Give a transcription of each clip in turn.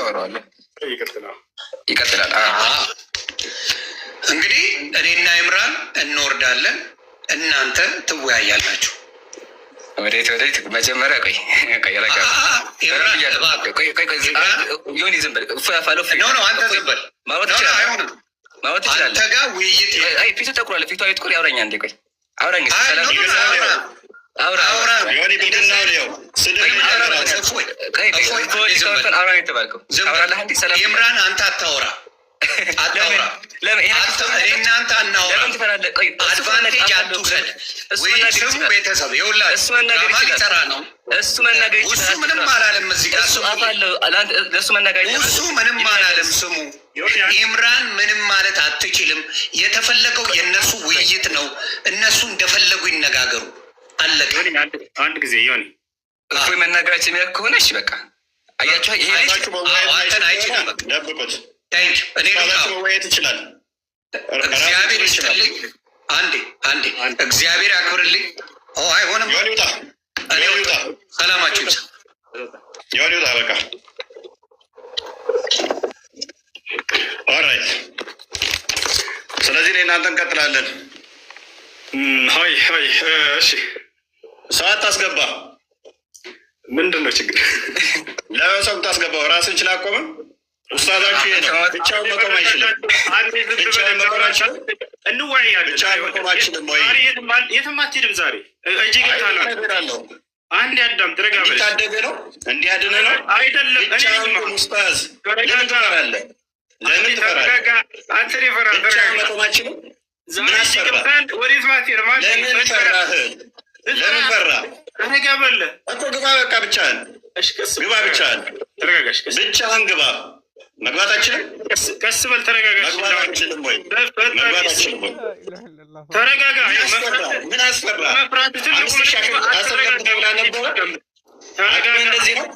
ታወራዋለህ። ይቀጥላል። እንግዲህ እኔና ኢምራን እንወርዳለን፣ እናንተ ትወያያላችሁ። ወዴት መጀመሪያ ቆይ ዮኒ ዝም በል አንተ ዝም በል ማውራት ይችላል። አንተ ጋር ውይይት ፊቱ ጠቁሯል። ፊቱ አይጥቁር ያውራኛ እንዴ ቆይ አውራኝ ኢምራን አንተ አታወራ እናንተ አናወራ። አድቫንቴጅ አትውሰድ። ስሙ ቤተሰብ ይኸውላችሁ ሊሰራ ነው። እሱ ምንም አላለም። እዚህ ጋር እሱ ምንም አላለም። ስሙ ኢምራን ምንም ማለት አትችልም። የተፈለገው የእነሱ ውይይት ነው። እነሱ እንደፈለጉ ይነጋገሩ። አለቀ። አንድ ጊዜ ዮኒ እፎይ መናገራችን የሚያውቅ ከሆነ እሺ በቃ አያችሁ። ይሄ አንተን አይችልም። በቃ ደብቁት። እኔ መወያየት ይችላል። እግዚአብሔር ይስጥልኝ። አንዴ እግዚአብሔር ያክብርልኝ። አይሆንም። ሰላማችሁ ይብዛ። ይወጣ በቃ ኦራይት። ስለዚህ እኔ እናንተ እንቀጥላለን። ሀይ እሺ፣ ሰዓት ታስገባ። ምንድን ነው ችግር? ለሰው ታስገባው ራስን ችላ አቆምም። ኡስታዛችሁ ይሄ ነው። ብቻውን መቆም አይችልም። ብቻውን መቆም አይችልም። እንወያያለን። ብቻውን መቆም አይችልም። ወይ የትም አትሄድም። ዛሬ እጅግ ታላለሁ። አንድ ያዳም ተረጋ በል። ታደገ ነው እንዲያድነ ነው አይደለም። ብቻውን ኡስታዝ ለምን ትፈራለህ? ለምን ትፈራለህ? አንተ ይፈራል። ብቻውን መቆም አይችልም። ምን አስፈራህ? ወዴት ማትሄድ ማለት ለምን ፈራህ? ለምን ፈራህ? ተረጋ በል እኮ ግባ። በቃ ብቻህን ግባ። ብቻህን ተረጋጋሽ። ብቻህን ግባ። መግባታችንም ቀስ በል። ተረጋጋሽ። መግባታችንም ወይ መግባታችንም ወይ ተረጋጋ። ምን አስፈራ? ተብላ ነበረ። አቅም እንደዚህ ነው።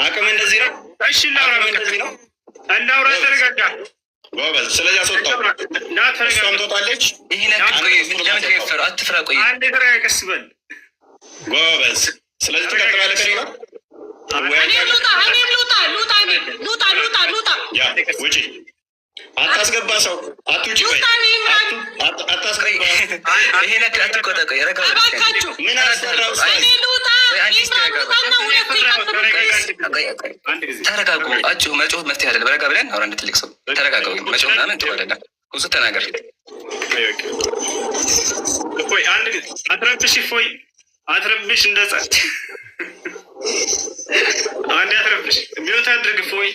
አቅም እንደዚህ ነው። እሺ እንደዚህ ነው። እናውራ። ተረጋጋ ጎበዝ። ስለዚህ አስወጣው እና ተረጋጋ። ትወጣለች። ይሄ ነገር አትፍራ። ቆይ አንዴ ተረጋጋ። ቀስ በል ጎበዝ። ስለዚህ ትቀጥላለህ። ከኔ ጋር ውጪ። አታስገባ ሰው አትውጪ። አታስገባ። ይሄ ነገር አትቆጣ። ቆይ ረጋ ምን አሰራው? ተረጋጉ። መጮህ መፍትሄ አይደለም። ረጋ ብለን አሁን አንድ ትልቅ ሰው ተረጋጋ። መጮህ ምናምን ጥሩ አይደለም። ብዙ ተናገር። እፎይ አንድ ጊዜ አትረብሽ። እፎይ አትረብሽ። እንደዛ አንድ አትረብሽ። ሚወት አድርግ። እፎይ